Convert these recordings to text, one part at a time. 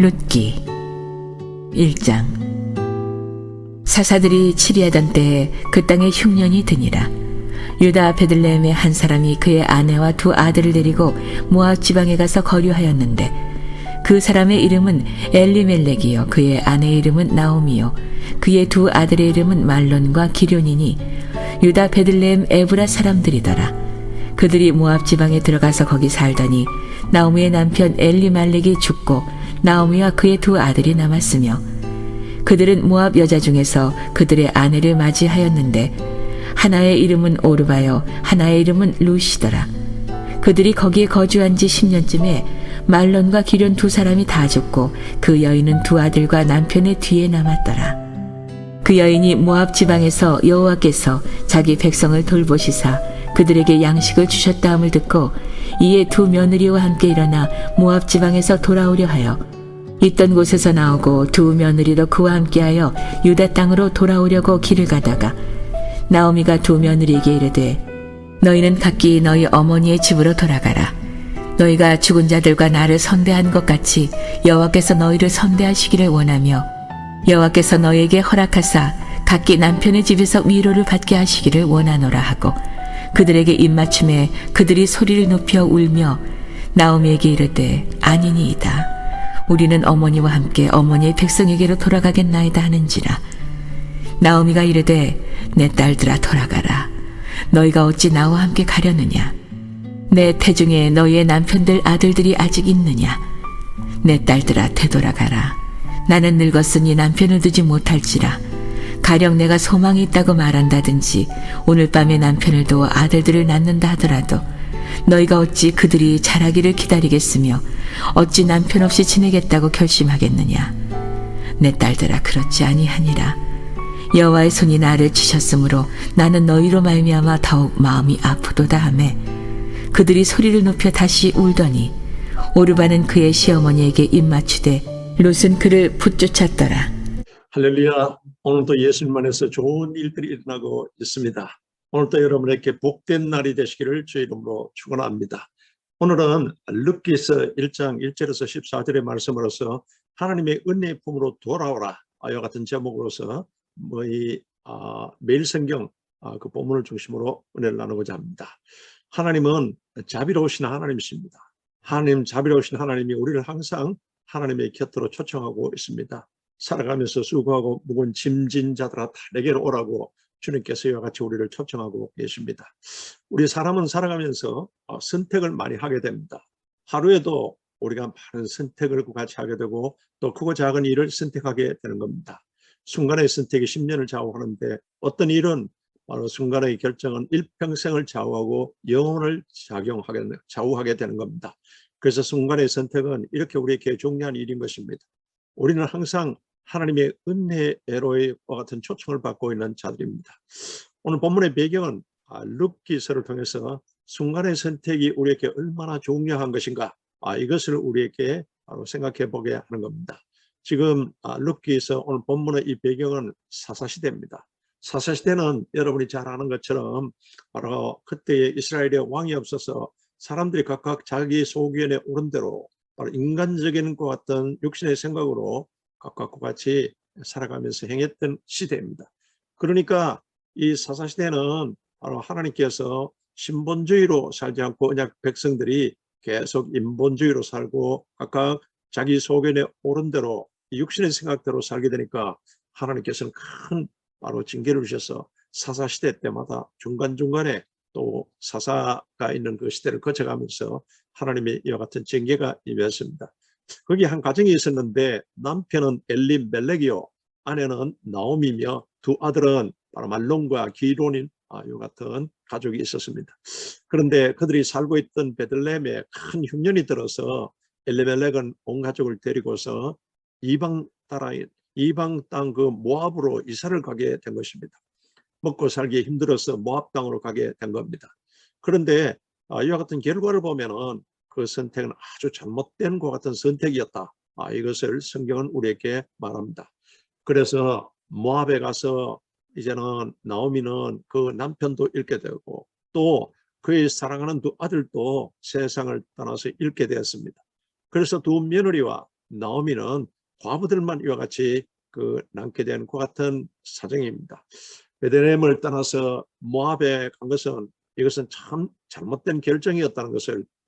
룻기 1장. 사사들이 치리하던 때에 그 땅에 흉년이 드니라. 유다 베들레헴의 한 사람이 그의 아내와 두 아들을 데리고 모압 지방에 가서 거류하였는데, 그 사람의 이름은 엘리멜렉이요 그의 아내의 이름은 나오미요 그의 두 아들의 이름은 말론과 기럐이니 유다 베들레헴 에브라 사람들이더라. 그들이 모압 지방에 들어가서 거기 살더니 나오미의 남편 엘리멜렉이 죽고 나오미와 그의 두 아들이 남았으며, 그들은 모압 여자 중에서 그들의 아내를 맞이하였는데 하나의 이름은 오르바요 하나의 이름은 루시더라. 그들이 거기에 거주한 지 10년쯤에 말론과 기럐 두 사람이 다 죽고 그 여인은 두 아들과 남편의 뒤에 남았더라. 그 여인이 모압 지방에서 여호와께서 자기 백성을 돌보시사 그들에게 양식을 주셨다함을 듣고 이에 두 며느리와 함께 일어나 모압 지방에서 돌아오려 하여 있던 곳에서 나오고 두 며느리도 그와 함께하여 유다 땅으로 돌아오려고 길을 가다가 나오미가 두 며느리에게 이르되, 너희는 각기 너희 어머니의 집으로 돌아가라. 너희가 죽은 자들과 나를 선대한 것 같이 여호와께서 너희를 선대하시기를 원하며 여호와께서 너희에게 허락하사 각기 남편의 집에서 위로를 받게 하시기를 원하노라 하고, 그들에게 입맞춤에 그들이 소리를 높여 울며 나오미에게 이르되, 아니니이다. 우리는 어머니와 함께 어머니의 백성에게로 돌아가겠나이다 하는지라. 나오미가 이르되, 내 딸들아 돌아가라. 너희가 어찌 나와 함께 가려느냐? 내 태중에 너희의 남편들 아들들이 아직 있느냐? 내 딸들아 되돌아가라. 나는 늙었으니 남편을 두지 못할지라. 가령 내가 소망이 있다고 말한다든지 오늘 밤에 남편을 두어 아들들을 낳는다 하더라도 너희가 어찌 그들이 자라기를 기다리겠으며 어찌 남편 없이 지내겠다고 결심하겠느냐? 내 딸들아 그렇지 아니하니라. 여호와의 손이 나를 치셨으므로 나는 너희로 말미암아 더욱 마음이 아프도다 하매, 그들이 소리를 높여 다시 울더니 오르바는 그의 시어머니에게 입맞추되 롯은 그를 붙쫓았더라. 할렐루야. 오늘도 예수님 안에서 좋은 일들이 일어나고 있습니다. 오늘도 여러분에게 복된 날이 되시기를 주의 이름으로 축원합니다. 오늘은 룻기서 1장 1절에서 14절의 말씀으로서 하나님의 은혜의 품으로 돌아오라 이와 같은 제목으로서 매일 성경 그 본문을 중심으로 은혜를 나누고자 합니다. 하나님은 자비로우신 하나님이십니다. 하나님 자비로우신 하나님이 우리를 항상 하나님의 곁으로 초청하고 있습니다. 살아가면서 수고하고 무거운 짐진 자들아 다 내게로 오라고 주님께서 이와 같이 우리를 초청하고 계십니다. 우리 사람은 살아가면서 선택을 많이 하게 됩니다. 하루에도 우리가 많은 선택을 같이 하게 되고 또 크고 작은 일을 선택하게 되는 겁니다. 순간의 선택이 10년을 좌우하는데 어떤 일은 바로 순간의 결정은 일평생을 좌우하고 영혼을 좌우하게 되는 겁니다. 그래서 순간의 선택은 이렇게 우리에게 중요한 일인 것입니다. 우리는 항상 하나님의 은혜로의 같은 초청을 받고 있는 자들입니다. 오늘 본문의 배경은 룻기서를 통해서 순간의 선택이 우리에게 얼마나 중요한 것인가, 이것을 우리에게 바로 생각해 보게 하는 겁니다. 지금 룻기서 오늘 본문의 이 배경은 사사시대입니다. 사사시대는 여러분이 잘 아는 것처럼 바로 그때의 이스라엘의 왕이 없어서 사람들이 각각 자기 소견에 오른 대로 바로 인간적인 것 같은 육신의 생각으로 각각 같이 살아가면서 행했던 시대입니다. 그러니까 이 사사시대는 바로 하나님께서 신본주의로 살지 않고 언약 백성들이 계속 인본주의로 살고 각각 자기 소견에 오른 대로 육신의 생각대로 살게 되니까 하나님께서는 큰 바로 징계를 주셔서 사사시대 때마다 중간중간에 또 사사가 있는 그 시대를 거쳐가면서 하나님의 이와 같은 징계가 임했습니다. 거기 한 가정이 있었는데 남편은 엘리멜렉이요 아내는 나오미며 두 아들은 바로 말론과 기럐인 이와 같은 가족이 있었습니다. 그런데 그들이 살고 있던 베들레헴에 큰 흉년이 들어서 엘리멜렉은 온 가족을 데리고서 이방 땅 그 모압으로 이사를 가게 된 것입니다. 먹고 살기 힘들어서 모압 땅으로 가게 된 겁니다. 그런데 이와 같은 결과를 보면은 그 선택은 아주 잘못된 것 같은 선택이었다. 이것을 성경은 우리에게 말합니다. 그래서 모압에 가서 이제는 나오미는 그 남편도 잃게 되고 또 그의 사랑하는 두 아들도 세상을 떠나서 잃게 되었습니다. 그래서 두 며느리와 나오미는 과부들만 이와 같이 남게 된 그 같은 사정입니다. 베들레헴을 떠나서 모압에 간 것은 이것은 참 잘못된 결정이었다는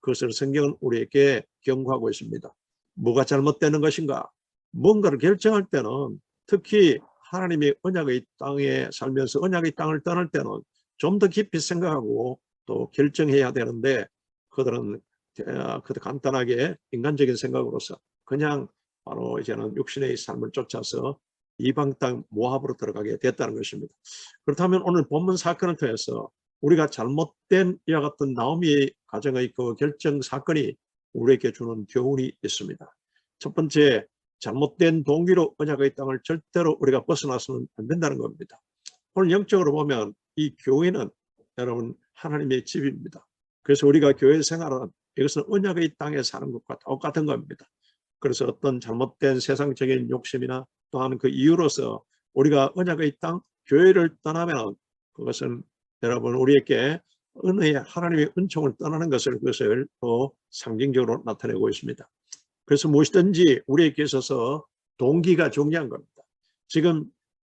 그것을 성경은 우리에게 경고하고 있습니다. 뭐가 잘못되는 것인가? 뭔가를 결정할 때는 특히 하나님이 언약의 땅에 살면서 언약의 땅을 떠날 때는 좀 더 깊이 생각하고 또 결정해야 되는데 그들은 간단하게 인간적인 생각으로서 그냥 바로 이제는 육신의 삶을 쫓아서 이방 땅 모압으로 들어가게 됐다는 것입니다. 그렇다면 오늘 본문 사건을 통해서 우리가 잘못된 이와 같은 나오미의 가정의 그 결정 사건이 우리에게 주는 교훈이 있습니다. 첫 번째, 잘못된 동기로 언약의 땅을 절대로 우리가 벗어나서는 안 된다는 겁니다. 오늘 영적으로 보면 이 교회는 여러분 하나님의 집입니다. 그래서 우리가 교회 생활은 이것은 언약의 땅에 사는 것과 똑같은 겁니다. 그래서 어떤 잘못된 세상적인 욕심이나 또한 그 이유로서 우리가 언약의 땅, 교회를 떠나면 그것은 여러분 우리에게 은혜의 하나님의 은총을 떠나는 그것을 또 상징적으로 나타내고 있습니다. 그래서 무엇이든지 우리에게 있어서 동기가 중요한 겁니다. 지금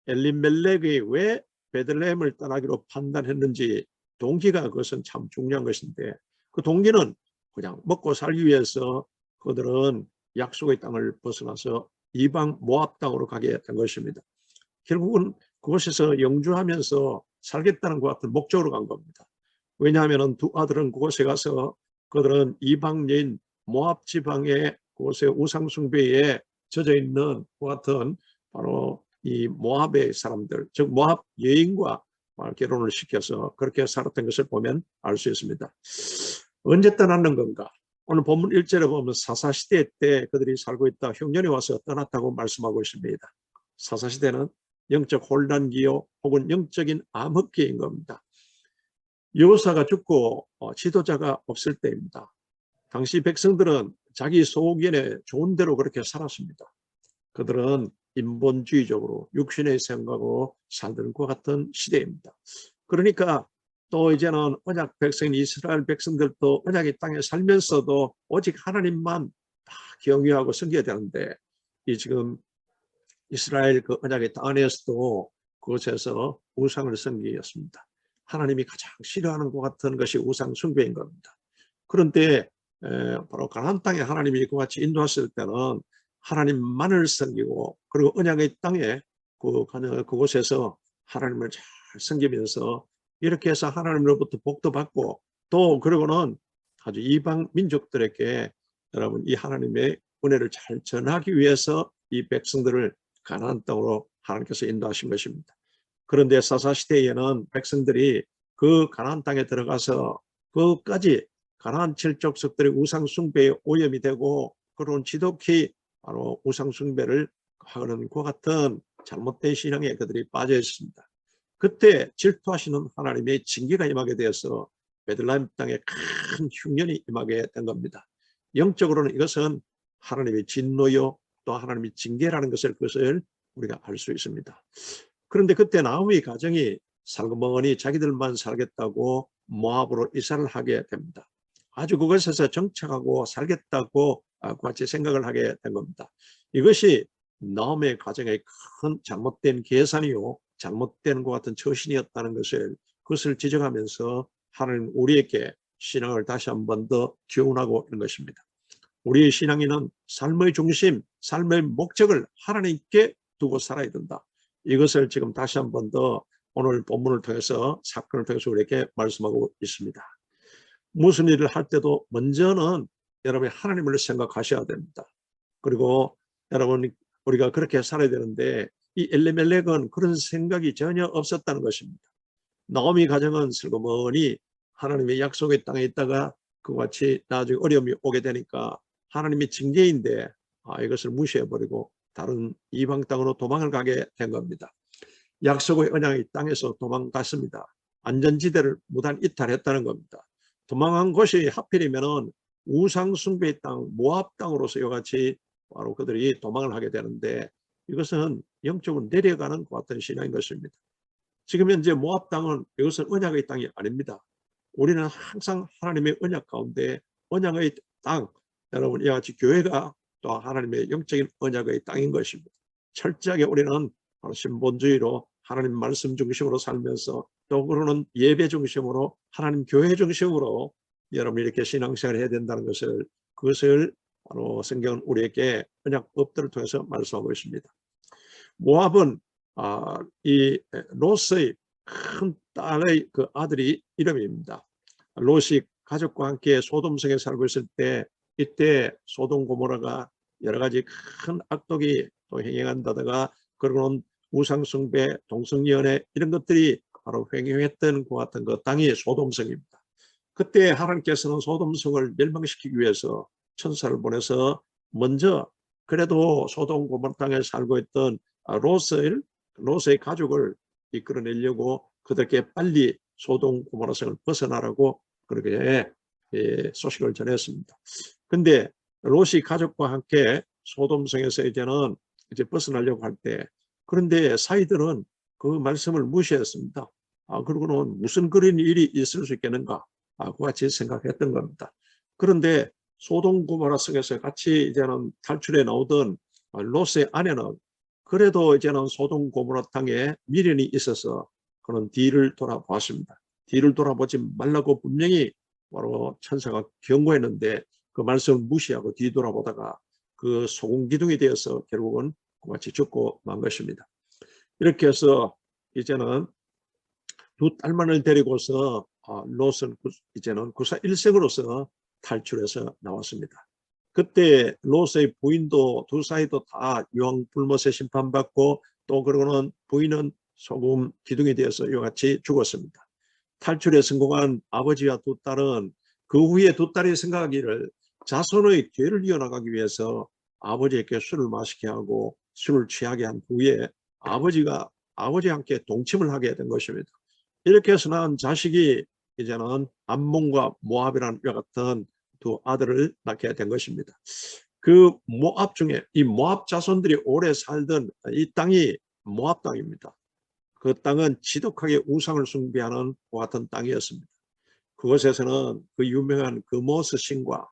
엘리멜렉이 왜 베들레헴을 떠나기로 판단했는지 동기가 그것은 참 중요한 것인데 그 동기는 그냥 먹고 살기 위해서 그들은 약속의 땅을 벗어나서 이방 모압 땅으로 가게 된 것입니다. 결국은 그곳에서 영주하면서 살겠다는 것 같은 목적으로 간 겁니다. 왜냐하면 두 아들은 그곳에 가서 그들은 이방 여인 모압 지방의 그곳에 우상 숭배에 젖어 있는 그 같은 바로 이 모압의 사람들, 즉 모압 여인과 결혼을 시켜서 그렇게 살았던 것을 보면 알 수 있습니다. 언제 떠났는 건가? 오늘 본문 1절에 보면 사사시대 때 그들이 살고 있다 흉년이 와서 떠났다고 말씀하고 있습니다. 사사시대는 영적 혼란기요 혹은 영적인 암흑기인 겁니다. 여호사가 죽고 지도자가 없을 때입니다. 당시 백성들은 자기 소견에 좋은 대로 그렇게 살았습니다. 그들은 인본주의적으로 육신의 생각으로 살던 것 같은 시대입니다. 그러니까 또 이제는 언약 백성인 이스라엘 백성들도 언약의 땅에 살면서도 오직 하나님만 다 경외하고 섬겨야 되는데 이 지금 이스라엘 그 언약의 땅 안에서도 그곳에서 우상을 섬기였습니다. 하나님이 가장 싫어하는 것 같은 것이 우상 숭배인 겁니다. 그런데 바로 가나안 땅에 하나님이 그같이 인도하실 때는 하나님만을 섬기고 그리고 언약의 땅에 그곳에서 하나님을 잘 섬기면서 이렇게 해서 하나님으로부터 복도 받고 또 그러고는 아주 이방 민족들에게 여러분 이 하나님의 은혜를 잘 전하기 위해서 이 백성들을 가나안 땅으로 하나님께서 인도하신 것입니다. 그런데 사사시대에는 백성들이 그 가나안 땅에 들어가서 그까지 가나안 칠족속들의 우상 숭배에 오염이 되고 그런 지독히 바로 우상 숭배를 하는 것 같은 잘못된 신앙에 그들이 빠져 있습니다. 그때 질투하시는 하나님의 징계가 임하게 되어서 베들레헴 땅에 큰 흉년이 임하게 된 겁니다. 영적으로는 이것은 하나님의 진노요 또 하나님의 징계라는 그것을 우리가 알 수 있습니다. 그런데 그때 나오미 가정이 살그머니 자기들만 살겠다고 모압으로 이사를 하게 됩니다. 아주 그것에서 정착하고 살겠다고 같이 생각을 하게 된 겁니다. 이것이 나오미의 가정의 큰 잘못된 계산이요 잘못된 것 같은 처신이었다는 그것을 지적하면서 하나님 우리에게 신앙을 다시 한 번 더 교훈하고 있는 것입니다. 우리의 신앙인은 삶의 중심, 삶의 목적을 하나님께 두고 살아야 된다. 이것을 지금 다시 한 번 더 오늘 본문을 통해서 사건을 통해서 우리에게 말씀하고 있습니다. 무슨 일을 할 때도 먼저는 여러분이 하나님을 생각하셔야 됩니다. 그리고 여러분 우리가 그렇게 살아야 되는데 이 엘리멜렉은 그런 생각이 전혀 없었다는 것입니다. 나오미 가정은 슬그머니 하나님의 약속의 땅에 있다가 그와 같이 나중에 어려움이 오게 되니까 하나님의 징계인데 이것을 무시해버리고 다른 이방 땅으로 도망을 가게 된 겁니다. 약속의 언약의 땅에서 도망갔습니다. 안전지대를 무단 이탈했다는 겁니다. 도망한 곳이 하필이면 우상 숭배의 땅 모압 땅으로서 이같이 바로 그들이 도망을 하게 되는데 이것은 영적으로 내려가는 것 같은 신앙인 것입니다. 지금 현재 모압 땅은 이것은 언약의 땅이 아닙니다. 우리는 항상 하나님의 언약 가운데 언약의 땅 여러분 이와 같이 교회가 또 하나님의 영적인 언약의 땅인 것입니다. 철저하게 우리는 바로 신본주의로 하나님 말씀 중심으로 살면서 또 그러는 예배 중심으로 하나님 교회 중심으로 여러분 이렇게 신앙생활을 해야 된다는 것을 그것을 바로 성경은 우리에게 언약법들을 통해서 말씀하고 있습니다. 모압은 이 롯의 큰 딸의 그 아들이 이름입니다. 롯이 가족과 함께 소돔성에 살고 있을 때 이때 소돔 고모라가 여러 가지 큰 악독이 또 행해간다다가 그러고는 우상숭배, 동성연애 이런 것들이 바로 횡행했던 그 같은 그 땅이 소돔성입니다. 그때 하나님께서는 소돔성을 멸망시키기 위해서 천사를 보내서 먼저 그래도 소돔 고모라 땅에 살고 있던 롯의 가족을 이끌어내려고 그들께 빨리 소돔 고모라 성을 벗어나라고 그렇게 소식을 전했습니다. 근데 롯이 가족과 함께 소돔성에서 이제는 벗어나려고 할 때 그런데 사이들은 그 말씀을 무시했습니다. 그리고는 무슨 그런 일이 있을 수 있겠는가? 그 같이 생각했던 겁니다. 그런데 소돔 고모라 성에서 같이 이제는 탈출해 나오던 롯의 아내는 그래도 이제는 소돔 고모라 땅에 미련이 있어서 그런 뒤를 돌아보았습니다. 뒤를 돌아보지 말라고 분명히 바로 천사가 경고했는데 그 말씀을 무시하고 뒤돌아보다가 그 소금기둥이 되어서 결국은 같이 죽고 만 것입니다. 이렇게 해서 이제는 두 딸만을 데리고서 롯은 이제는 구사 일생으로서 탈출해서 나왔습니다. 그때 롯의 부인도 두 사이도 다 유황 불못에 심판받고 또 그러고는 부인은 소금 기둥이 되어서 이와 같이 죽었습니다. 탈출에 성공한 아버지와 두 딸은 그 후에 두 딸이 생각하기를 자손의 뒤를 이어나가기 위해서 아버지에게 술을 마시게 하고 술을 취하게 한 후에 아버지와 함께 동침을 하게 된 것입니다. 이렇게 해서 낳은 자식이 이제는 암몬과 모압이라는 이와 같은 두 아들을 낳게 된 것입니다. 그 모압 중에 이 모압 자손들이 오래 살던 이 땅이 모압 땅입니다. 그 땅은 지독하게 우상을 숭배하는 그 같은 땅이었습니다. 그곳에서는 그 유명한 그모스 신과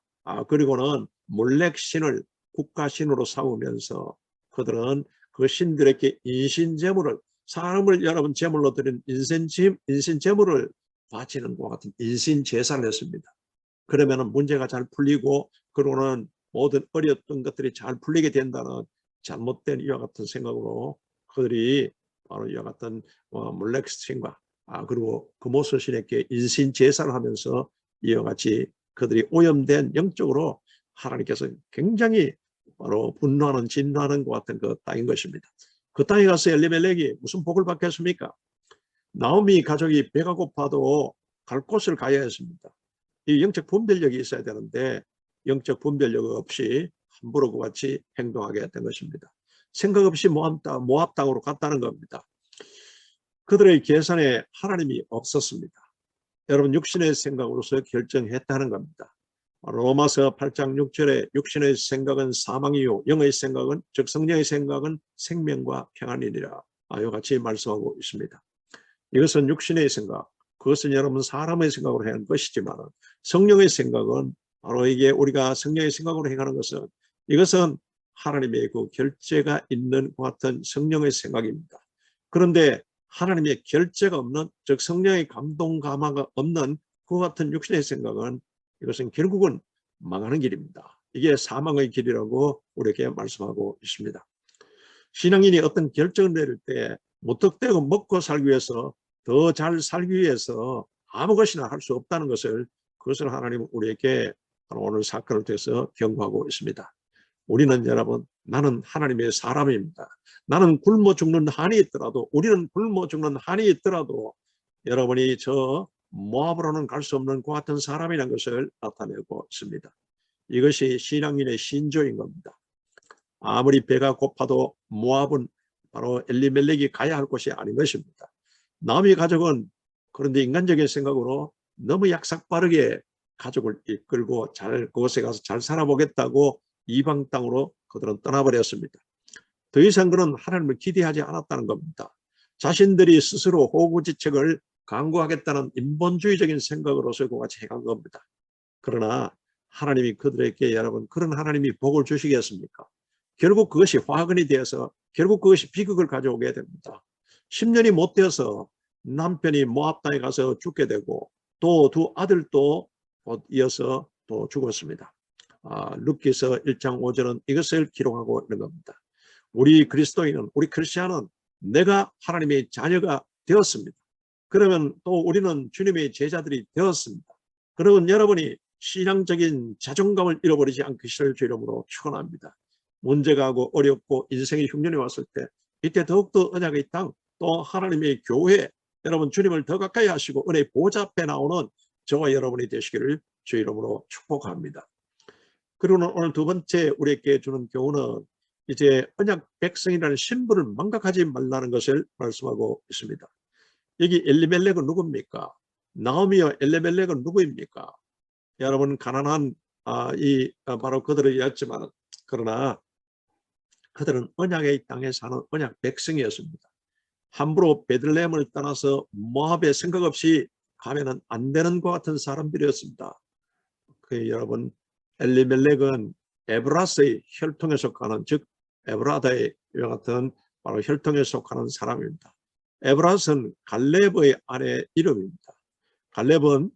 그리고는 몰렉 신을 국가신으로 삼으면서 그들은 그 신들에게 인신제물을 사람을 여러분 제물로 드린 인신제물을 바치는 것 같은 인신제사를 했습니다. 그러면 문제가 잘 풀리고 그러고는 모든 어려웠던 것들이 잘 풀리게 된다는 잘못된 이와 같은 생각으로 그들이 바로 이와 같은 몰렉 신과 그리고 그모스 신에게 인신 제사를 하면서 이와 같이 그들이 오염된 영적으로 하나님께서 굉장히 바로 분노하는 진노하는 것 같은 그 땅인 것입니다. 그 땅에 가서 엘리멜렉이 무슨 복을 받겠습니까? 나오미 가족이 배가 고파도 갈 곳을 가야 했습니다. 이 영적 분별력이 있어야 되는데 영적 분별력 없이 함부로 그와 같이 행동하게 된 것입니다. 생각 없이 모압 땅으로 갔다는 겁니다. 그들의 계산에 하나님이 없었습니다. 여러분 육신의 생각으로서 결정했다는 겁니다. 로마서 8장 6절에 육신의 생각은 사망이요 영의 생각은 즉 성령의 생각은 생명과 평안이니라 이와 같이 말씀하고 있습니다. 이것은 육신의 생각, 그것은 여러분 사람의 생각으로 행하는 것이지만 성령의 생각은 바로 이게 우리가 성령의 생각으로 행하는 것은 이것은 하나님의 그 결재가 있는 것 같은 성령의 생각입니다. 그런데 하나님의 결재가 없는 즉 성령의 감동 감화가 없는 그 같은 육신의 생각은 이것은 결국은 망하는 길입니다. 이게 사망의 길이라고 우리에게 말씀하고 있습니다. 신앙인이 어떤 결정을 내릴 때 무턱대고 먹고 살기 위해서 더 잘 살기 위해서 아무 것이나 할 수 없다는 것을 그것을 하나님은 우리에게 오늘 사건을 통해서 경고하고 있습니다. 우리는 여러분 나는 하나님의 사람입니다. 나는 굶어 죽는 한이 있더라도 우리는 굶어 죽는 한이 있더라도 여러분이 저 모압으로는 갈 수 없는 그 같은 사람이라는 것을 나타내고 있습니다. 이것이 신앙인의 신조인 겁니다. 아무리 배가 고파도 모압은 바로 엘리멜렉이 가야 할 곳이 아닌 것입니다. 나오미 가족은 그런데 인간적인 생각으로 너무 약삭빠르게 가족을 이끌고 그곳에 가서 잘 살아보겠다고 이방 땅으로 그들은 떠나버렸습니다. 더 이상 그는 하나님을 기대하지 않았다는 겁니다. 자신들이 스스로 호구지책을 강구하겠다는 인본주의적인 생각으로서 그같이 행한 겁니다. 그러나 하나님이 그들에게 여러분 그런 하나님이 복을 주시겠습니까? 결국 그것이 화근이 되어서 결국 그것이 비극을 가져오게 됩니다. 10년이 못 되어서 남편이 모압 땅에 가서 죽게 되고 또 두 아들도 곧 이어서 또 죽었습니다. 룻기서 1장 5절은 이것을 기록하고 있는 겁니다. 우리 그리스도인은 우리 크리스찬은 내가 하나님의 자녀가 되었습니다. 그러면 또 우리는 주님의 제자들이 되었습니다. 그러면 여러분이 신앙적인 자존감을 잃어버리지 않기를 주 이름으로 축원합니다. 문제가 하고 어렵고 인생의 흉년이 왔을 때 이때 더욱더 언약의 땅 또 하나님의 교회 여러분 주님을 더 가까이 하시고 은혜의 보좌 앞에 나오는 저와 여러분이 되시기를 주 이름으로 축복합니다. 그리고는 오늘 두 번째 우리에게 주는 교훈은 이제 언약 백성이라는 신분을 망각하지 말라는 것을 말씀하고 있습니다. 여기 엘리멜렉은 누굽니까? 나오미와 엘리멜렉은 누구입니까? 여러분 가난한 바로 그들이었지만 그러나 그들은 언약의 땅에 사는 언약 백성이었습니다. 함부로 베들레헴을 떠나서 모압에 생각 없이 가면은 안 되는 것 같은 사람들이었습니다. 여러분 엘리멜렉은 에브라스의 혈통에 속하는 즉 에브라다의 이와 같은 바로 혈통에 속하는 사람입니다. 에브라스는 갈렙의 아내 이름입니다. 갈렙은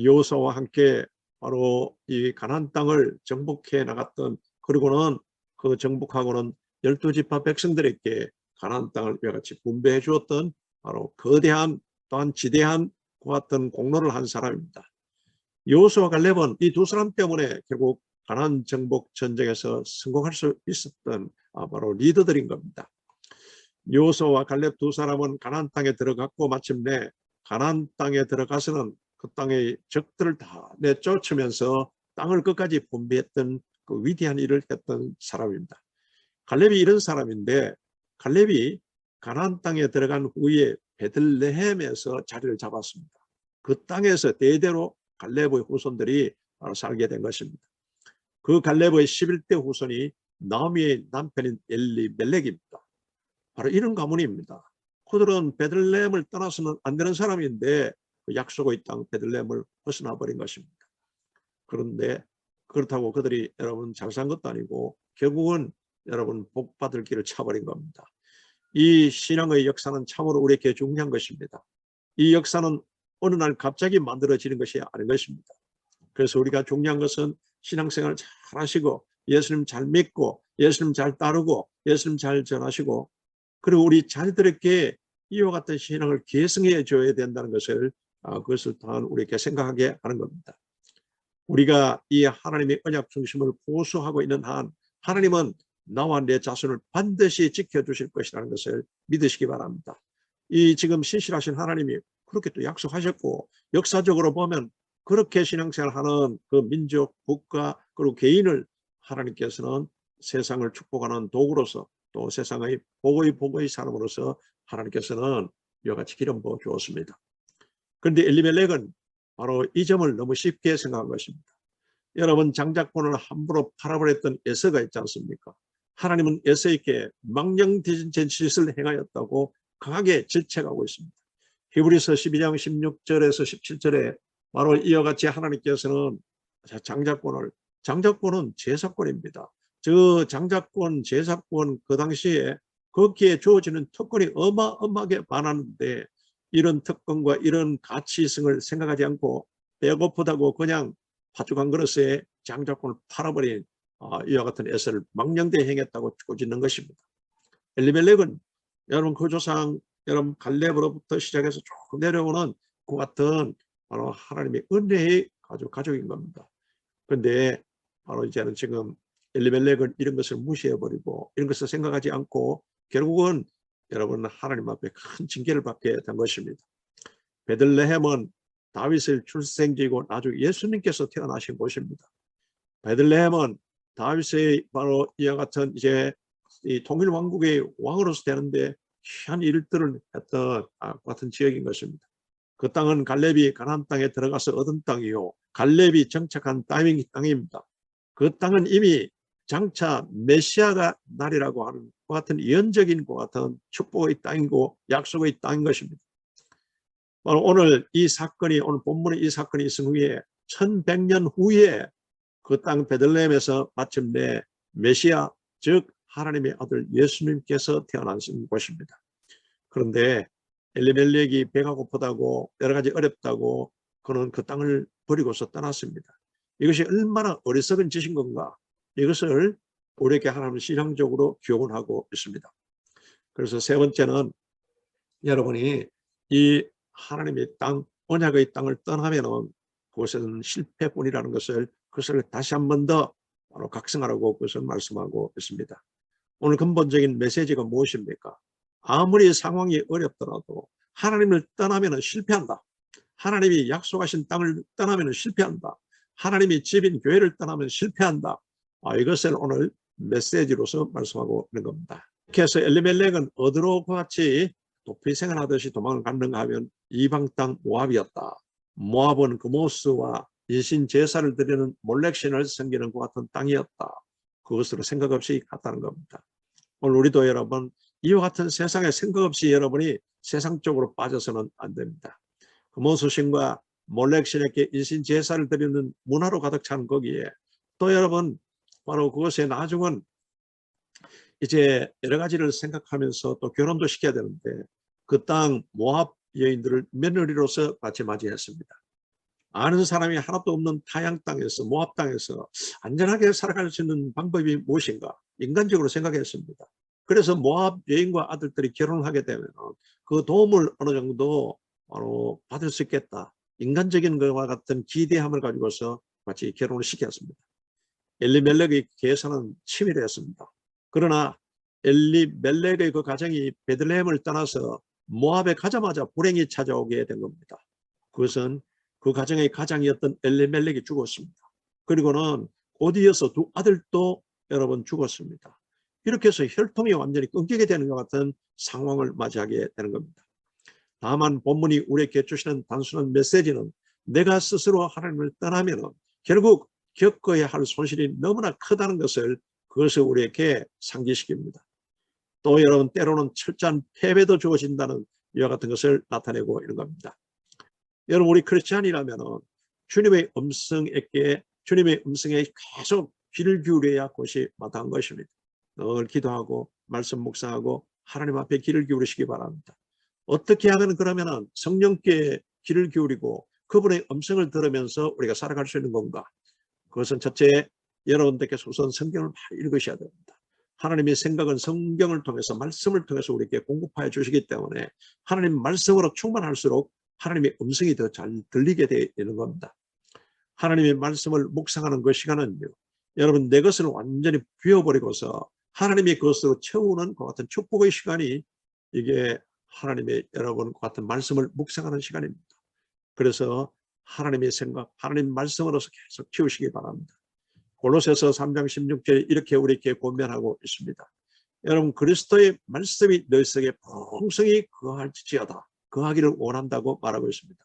여호수아와 함께 바로 이 가나안 땅을 정복해 나갔던 그리고는 그 정복하고는 12지파 백성들에게 가나안 땅을 이와 같이 분배해 주었던 바로 거대한 또한 지대한 그 같은 공로를 한 사람입니다. 여호수아와 갈렙은 이 두 사람 때문에 결국 가나안 정복 전쟁에서 성공할 수 있었던 바로 리더들인 겁니다. 여호수아와 갈렙 두 사람은 가나안 땅에 들어갔고 마침내 가나안 땅에 들어가서는 그 땅의 적들을 다 내쫓으면서 땅을 끝까지 분배했던 그 위대한 일을 했던 사람입니다. 갈렙이 이런 사람인데 갈렙이 가나안 땅에 들어간 후에 베들레헴에서 자리를 잡았습니다. 그 땅에서 대대로 갈렙의 후손들이 살게 된 것입니다. 그 갈렙의 11대 후손이 나오미의 남편인 엘리멜렉입니다. 바로 이런 가문입니다. 그들은 베들레헴을 떠나서는 안 되는 사람인데 그 약속의 땅 베들레헴을 벗어나 버린 것입니다. 그런데 그렇다고 그들이 여러분 잘 산 것도 아니고 결국은 여러분 복 받을 길을 차버린 겁니다. 이 신앙의 역사는 참으로 우리에게 중요한 것입니다. 이 역사는 어느 날 갑자기 만들어지는 것이 아닌 것입니다. 그래서 우리가 중요한 것은 신앙생활을 잘 하시고 예수님 잘 믿고 예수님 잘 따르고 예수님 잘 전하시고 그리고 우리 자녀들에게 이와 같은 신앙을 계승해 줘야 된다는 것을 그것을 또한 우리에게 생각하게 하는 겁니다. 우리가 이 하나님의 언약 중심을 고수하고 있는 한 하나님은 나와 내 자손을 반드시 지켜주실 것이라는 것을 믿으시기 바랍니다. 이 지금 신실하신 하나님이 그렇게 또 약속하셨고 역사적으로 보면 그렇게 신앙생활하는 그 민족, 국가 그리고 개인을 하나님께서는 세상을 축복하는 도구로서 또 세상의 복의 사람으로서 하나님께서는 이와 같이 기름 부어 주었습니다. 그런데 엘리멜렉은 바로 이 점을 너무 쉽게 생각한 것입니다. 여러분 장자권을 함부로 팔아버렸던 에서가 있지 않습니까? 하나님은 에서에게 망령되진 짓을 행하였다고 강하게 질책하고 있습니다. 히브리서 12장 16절에서 17절에 바로 이와 같이 하나님께서는 장자권은 제사권입니다. 저 장자권, 제사권 그 당시에 거기에 주어지는 특권이 어마어마하게 많았는데 이런 특권과 이런 가치성을 생각하지 않고 배고프다고 그냥 팥죽 한 그릇에 장자권을 팔아버린 이와 같은 에서를 망령되이 행했다고 꼬집는 것입니다. 엘리멜렉은 여러분 그 조상 여러분 갈렙으로부터 시작해서 쭉 내려오는 그 같은 바로 하나님의 은혜의 가족인 겁니다. 그런데 바로 이제는 지금 엘리멜렉은 이런 것을 무시해버리고 이런 것을 생각하지 않고 결국은 여러분 하나님 앞에 큰 징계를 받게 된 것입니다. 베들레헴은 다윗의 출생지이고 나중에 예수님께서 태어나신 곳입니다. 베들레헴은 다윗의 바로 이와 같은 이제 이 통일 왕국의 왕으로서 되는데 희한 일들을 했던 같은 지역인 것입니다. 그 땅은 갈렙이 가나안 땅에 들어가서 얻은 땅이요 갈렙이 정착한 땅입니다. 그 땅은 이미 장차 메시아가 날이라고 하는 그 같은 예언적인 그 같은 축복의 땅이고 약속의 땅인 것입니다. 오늘 이 사건이 오늘 본문의 이 사건이 있은 후에 1100년 후에 그 땅 베들레헴에서 마침내 메시아, 즉 하나님의 아들 예수님께서 태어나신 곳입니다. 그런데 엘리멜렉이 배가 고프다고 여러 가지 어렵다고 그는 그 땅을 버리고서 떠났습니다. 이것이 얼마나 어리석은 짓인 건가, 이것을 우리에게 하나님은 신앙적으로 교훈하고 있습니다. 그래서 세 번째는 여러분이 이 하나님의 땅, 언약의 땅을 떠나면은 그것은 실패뿐이라는 그것을 다시 한 번 더 바로 각성하라고 그것을 말씀하고 있습니다. 오늘 근본적인 메시지가 무엇입니까? 아무리 상황이 어렵더라도 하나님을 떠나면 실패한다. 하나님이 약속하신 땅을 떠나면 실패한다. 하나님이 집인 교회를 떠나면 실패한다. 이것을 오늘 메시지로서 말씀하고 있는 겁니다. 그래서 엘리멜렉은 어디로 같이 도피 생활하듯이 도망을 갔는가 하면 이방 땅 모압이었다. 모압은 그모스와 인신 제사를 드리는 몰렉신을 섬기는 것 같은 땅이었다. 그것으로 생각 없이 갔다는 겁니다. 오늘 우리도 여러분 이와 같은 세상에 생각 없이 여러분이 세상 쪽으로 빠져서는 안 됩니다. 그모스신과 몰렉신에게 인신 제사를 드리는 문화로 가득 찬 거기에 또 여러분 바로 그것의 나중은 이제 여러 가지를 생각하면서 또 결혼도 시켜야 되는데 그 땅 모압 여인들을 며느리로서 같이 맞이했습니다. 아는 사람이 하나도 없는 타양 땅에서, 모압 땅에서 안전하게 살아갈 수 있는 방법이 무엇인가 인간적으로 생각했습니다. 그래서 모압 여인과 아들들이 결혼을 하게 되면 그 도움을 어느 정도 받을 수 있겠다, 인간적인 것과 같은 기대함을 가지고서 같이 결혼을 시켰습니다. 엘리멜렉의 계산은 치밀했습니다. 그러나 엘리멜렉의 그 가정이 베들레헴을 떠나서 모압에 가자마자 불행이 찾아오게 된 겁니다. 그것은 그 가정의 가장이었던 엘리멜렉이 죽었습니다. 그리고는 곧 이어서 두 아들도 여러분 죽었습니다. 이렇게 해서 혈통이 완전히 끊기게 되는 것 같은 상황을 맞이하게 되는 겁니다. 다만 본문이 우리에게 주시는 단순한 메시지는 내가 스스로 하나님을 떠나면 결국 겪어야 할 손실이 너무나 크다는 것을 그것을 우리에게 상기시킵니다. 또 여러분 때로는 철저한 패배도 주어진다는 이와 같은 것을 나타내고 있는 겁니다. 여러분 우리 크리스찬이라면 주님의 음성에 계속 귀를 기울여야 그것이 마땅한 것입니다. 늘 기도하고 말씀 묵상하고 하나님 앞에 귀를 기울이시기 바랍니다. 어떻게 하면 그러면 성령께 귀를 기울이고 그분의 음성을 들으면서 우리가 살아갈 수 있는 건가? 그것은 첫째, 여러분들께서 우선 성경을 많이 읽으셔야 됩니다. 하나님의 생각은 성경을 통해서, 말씀을 통해서 우리에게 공급하여 주시기 때문에 하나님 말씀으로 충만할수록 하나님의 음성이 더 잘 들리게 되는 겁니다. 하나님의 말씀을 묵상하는 그 시간은요, 여러분 내 것을 완전히 비워버리고서 하나님의 것으로 채우는 그 같은 축복의 시간이 이게 하나님의 여러분과 같은 말씀을 묵상하는 시간입니다. 그래서 하나님의 생각, 하나님 말씀으로서 계속 키우시기 바랍니다. 골로새서 3장 16절에 이렇게 우리에게 권면하고 있습니다. 여러분 그리스도의 말씀이 너희 속에 풍성히 거할지어다, 거하기를 원한다고 말하고 있습니다.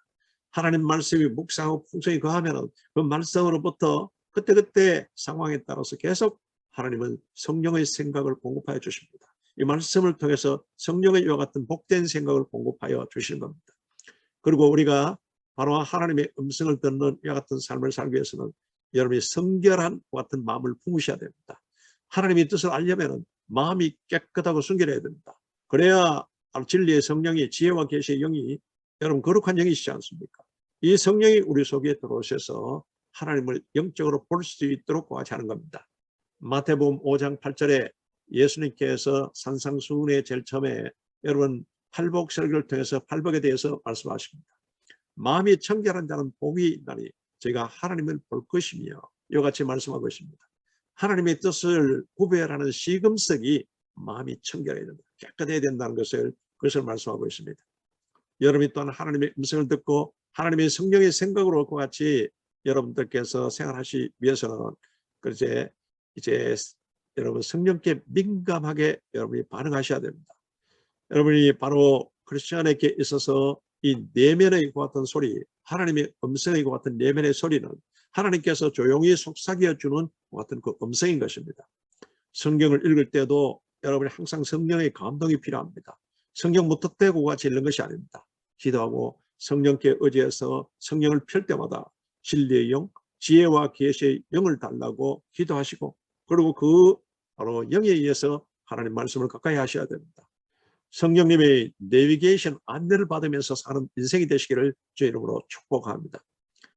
하나님 말씀이 묵상하고 풍성히 거하면 그 말씀으로부터 그때그때 상황에 따라서 계속 하나님은 성령의 생각을 공급하여 주십니다. 이 말씀을 통해서 성령의 이와 같은 복된 생각을 공급하여 주시는 겁니다. 그리고 우리가 바로 하나님의 음성을 듣는 이와 같은 삶을 살기 위해서는 여러분이 성결한 같은 마음을 품으셔야 됩니다. 하나님의 뜻을 알려면 마음이 깨끗하고 순결해야 됩니다. 그래야 진리의 성령이, 지혜와 계시의 영이 여러분 거룩한 영이시지 않습니까? 이 성령이 우리 속에 들어오셔서 하나님을 영적으로 볼 수 있도록 하는 겁니다. 마태복음 5장 8절에 예수님께서 산상수훈의 제일 처음에 여러분 팔복 설교를 통해서 팔복에 대해서 말씀하십니다. 마음이 청결한 자는 복이 있나니 저희가 하나님을 볼 것이며 이와 같이 말씀하고 있습니다. 하나님의 뜻을 구별하는 시금석이 마음이 청결해야 된다, 깨끗해야 된다는 것을 말씀하고 있습니다. 여러분이 또한 하나님의 음성을 듣고 하나님의 성령의 생각으로 그와 같이 여러분들께서 생활하시기 위해서는 이제 여러분 성령께 민감하게 여러분이 반응하셔야 됩니다. 여러분이 바로 크리스천에게 있어서 이 내면의 같은 소리, 하나님의 음성의 같은 내면의 소리는 하나님께서 조용히 속삭여 주는 같은 그 음성인 것입니다. 성경을 읽을 때도 여러분이 항상 성령의 감동이 필요합니다. 성경 무턱대고 같이 읽는 것이 아닙니다. 기도하고 성령께 의지해서 성령을 펼 때마다 진리의 영, 지혜와 계시의 영을 달라고 기도하시고, 그리고 그 바로 영에 의해서 하나님 말씀을 가까이 하셔야 됩니다. 성령님의 내비게이션 안내를 받으면서 사는 인생이 되시기를 주의 이름으로 축복합니다.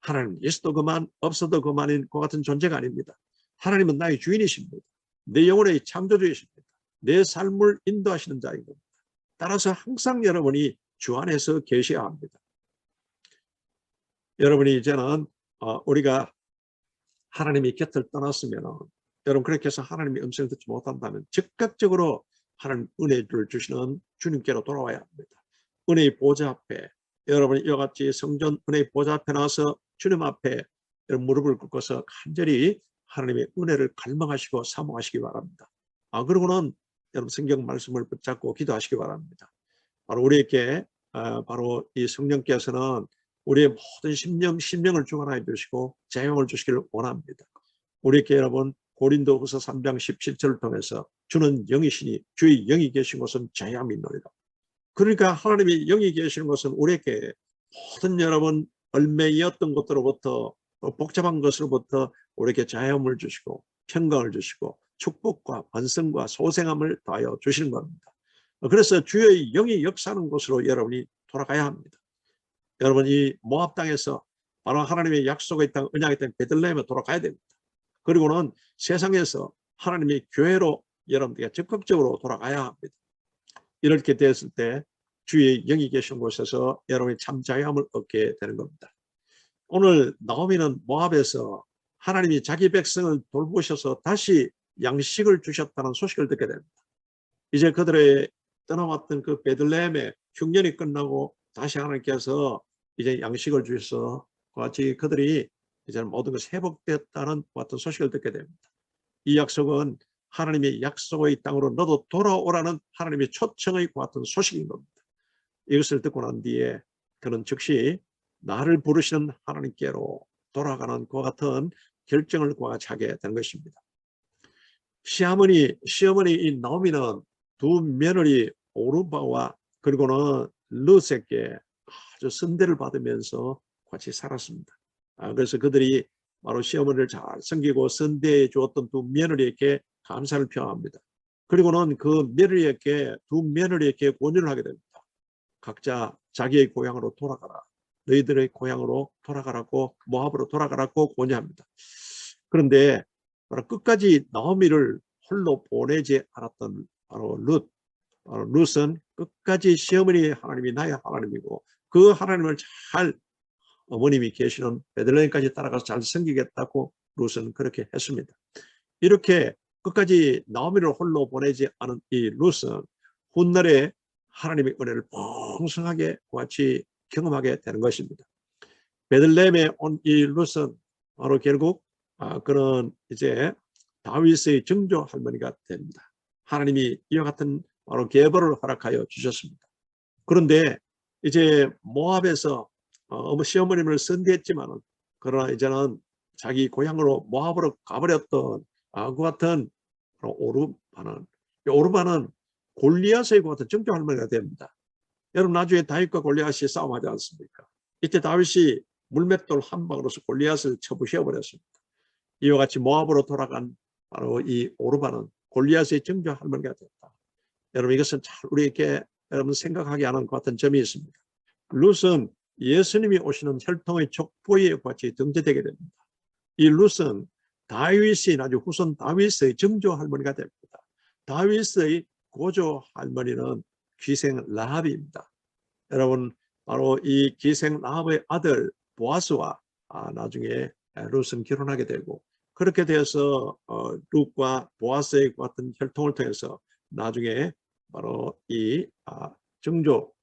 하나님, 예수도 그만, 없어도 그만인 그 같은 존재가 아닙니다. 하나님은 나의 주인이십니다. 내 영혼의 창조주이십니다. 내 삶을 인도하시는 자인 겁니다. 따라서 항상 여러분이 주 안에서 계셔야 합니다. 여러분이 이제는 우리가 하나님이 곁을 떠났으면, 여러분 그렇게 해서 하나님의 음성을 듣지 못한다면 즉각적으로 하나님 은혜를 주시는 주님께로 돌아와야 합니다. 은혜의 보좌 앞에, 여러분이 이와 같이 성전 은혜의 보좌 앞에 나와서 주님 앞에 여러분 무릎을 꿇고서 간절히 하나님의 은혜를 갈망하시고 사모하시기 바랍니다. 그리고는 여러분 성경 말씀을 붙잡고 기도하시기 바랍니다. 바로 우리에게 바로 이 성령께서는 우리의 모든 심령을 주관하여 주시고 자영을 주시기를 원합니다. 우리에게 여러분 고린도후서 3장 17절을 통해서 주는 영이시니 주의 영이 계신 곳은 자유함이 있노리라. 그러니까 하나님의 영이 계시는 것은 우리에게 모든 여러분 얼매이었던 것들로부터 또 복잡한 것으로부터 우리에게 자유함을 주시고 평강을 주시고 축복과 번성과 소생함을 더하여 주시는 겁니다. 그래서 주의 영이 역사하는 곳으로 여러분이 돌아가야 합니다. 여러분 이 모압 땅에서 바로 하나님의 약속의 땅, 언약의 땅 베들레헴에 돌아가야 됩니다. 그리고는 세상에서 하나님의 교회로 여러분들이 적극적으로 돌아가야 합니다. 이렇게 됐을 때 주의 영이 계신 곳에서 여러분이 참 자유함을 얻게 되는 겁니다. 오늘 나오미는 모압에서 하나님이 자기 백성을 돌보셔서 다시 양식을 주셨다는 소식을 듣게 됩니다. 이제 그들의 떠나왔던 그 베들레헴의 흉년이 끝나고 다시 하나님께서 이제 양식을 주셔서 같이 그들이 이제 모든 것이 회복됐다는 같은 소식을 듣게 됩니다. 이 약속은 하나님의 약속의 땅으로 너도 돌아오라는 하나님의 초청의 같은 소식인 겁니다. 이것을 듣고 난 뒤에 그는 즉시 나를 부르시는 하나님께로 돌아가는 그와 같은 결정을 그와 같이 하게 된 것입니다. 시어머니 이 나오미는 두 며느리 오르바와 그리고는 룻에게 아주 선대를 받으면서 같이 살았습니다. 그래서 그들이 바로 시어머니를 잘 섬기고 선대해 주었던 두 며느리에게 감사를 표합니다. 그리고는 그 며느리에게 두 며느리에게 권유를 하게 됩니다. 각자 자기의 고향으로 돌아가라. 너희들의 고향으로 돌아가라고 모압으로 돌아가라고 권유합니다. 그런데 바로 끝까지 나오미를 홀로 보내지 않았던 바로 룻은 끝까지 시어머니 하나님이 나의 하나님이고 그 하나님을 잘 어머님이 계시는 베들레헴까지 따라가서 잘 섬기겠다고 룻은 그렇게 했습니다. 이렇게 끝까지 나오미를 홀로 보내지 않은 이 룻은 훗날에 하나님의 은혜를 풍성하게 같이 경험하게 되는 것입니다. 베들레헴에 온 이 룻은 바로 결국 그는 이제 다윗의 증조 할머니가 됩니다. 하나님이 이와 같은 바로 계보를 허락하여 주셨습니다. 그런데 이제 모압에서 시어머님을 선대했지만은 그러나 이제는 자기 고향으로 모압으로 가버렸던 그 같은 오르바는 골리앗의 같은 증조 할머니가 됩니다. 여러분 나중에 다윗과 골리앗이 싸움하지 않습니까? 이때 다윗이 물맷돌 한 방으로서 골리앗을 쳐부셔버렸습니다. 이와 같이 모압으로 돌아간 바로 이 오르바는 골리앗의 증조 할머니가 됐다. 여러분 이것은 잘 우리에게 여러분 생각하게 하는 것 같은 점이 있습니다. 룻은 예수님이 오시는 혈통의 족보에 같이 등재되게 됩니다. 이 룻은 다윗이 나중 후손 다윗의 증조 할머니가 됩니다. 다윗의 고조 할머니는 귀생 라합입니다. 여러분 바로 이 귀생 라합의 아들 보아스와 나중에 룻은 결혼하게 되고 그렇게 되어서 룻과 보아스의 같은 혈통을 통해서 나중에 바로 이 증조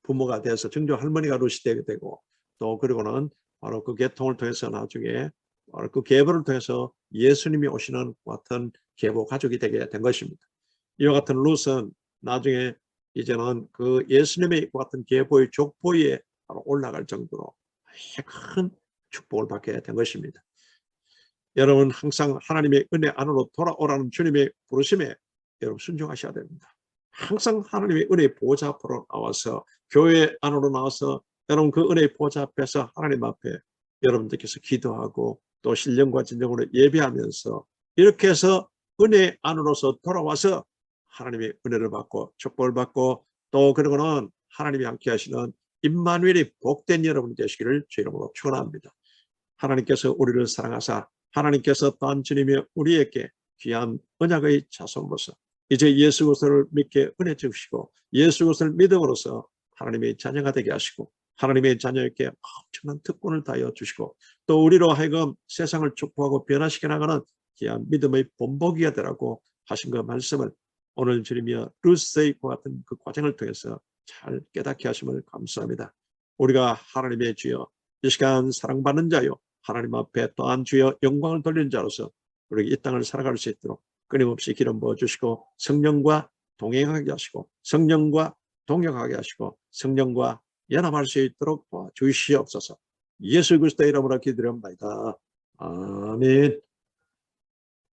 부모가 돼서 증조 할머니가 룻이 되게 되고 또 그리고는 바로 그 계통을 통해서 나중에 바로 그 계보를 통해서 예수님이 오시는 같은 계보 가족이 되게 된 것입니다. 이와 같은 룻은 나중에 이제는 그 예수님의 같은 계보의 족보에 바로 올라갈 정도로 큰 축복을 받게 된 것입니다. 여러분 항상 하나님의 은혜 안으로 돌아오라는 주님의 부르심에 여러분 순종하셔야 됩니다. 항상 하나님의 은혜의 보좌 앞으로 나와서 교회 안으로 나와서 여러분 그 은혜의 보좌 앞에서 하나님 앞에 여러분들께서 기도하고 또 신령과 진정으로 예배하면서 이렇게 해서 은혜 안으로서 돌아와서 하나님의 은혜를 받고 축복을 받고 또 그러고는 하나님이 함께 하시는 임마누엘이 복된 여러분 되시기를 주 이름으로 축원합니다. 하나님께서 우리를 사랑하사 하나님께서 또한 주님이 우리에게 귀한 언약의 자손으로서 이제 예수 그리스도를 믿게 은혜 주시고 예수 그리스도를 믿음으로써 하나님의 자녀가 되게 하시고 하나님의 자녀에게 엄청난 특권을 다하여 주시고 또 우리로 하여금 세상을 축복하고 변화시켜 나가는 귀한 믿음의 본보기가 되라고 하신 그 말씀을 오늘 주님이여 루스의 같은 그 과정을 통해서 잘 깨닫게 하심을 감사합니다. 우리가 하나님의 주여 이 시간 사랑받는 자요 하나님 앞에 또한 주여 영광을 돌리는 자로서 우리 이 땅을 살아갈 수 있도록 끊임없이 기름 부어주시고 성령과 동행하게 하시고 성령과 동역하게 하시고 성령과 연합할 수 있도록 도와주시옵소서. 예수 그리스도의 이름으로 기도합니다. 아멘.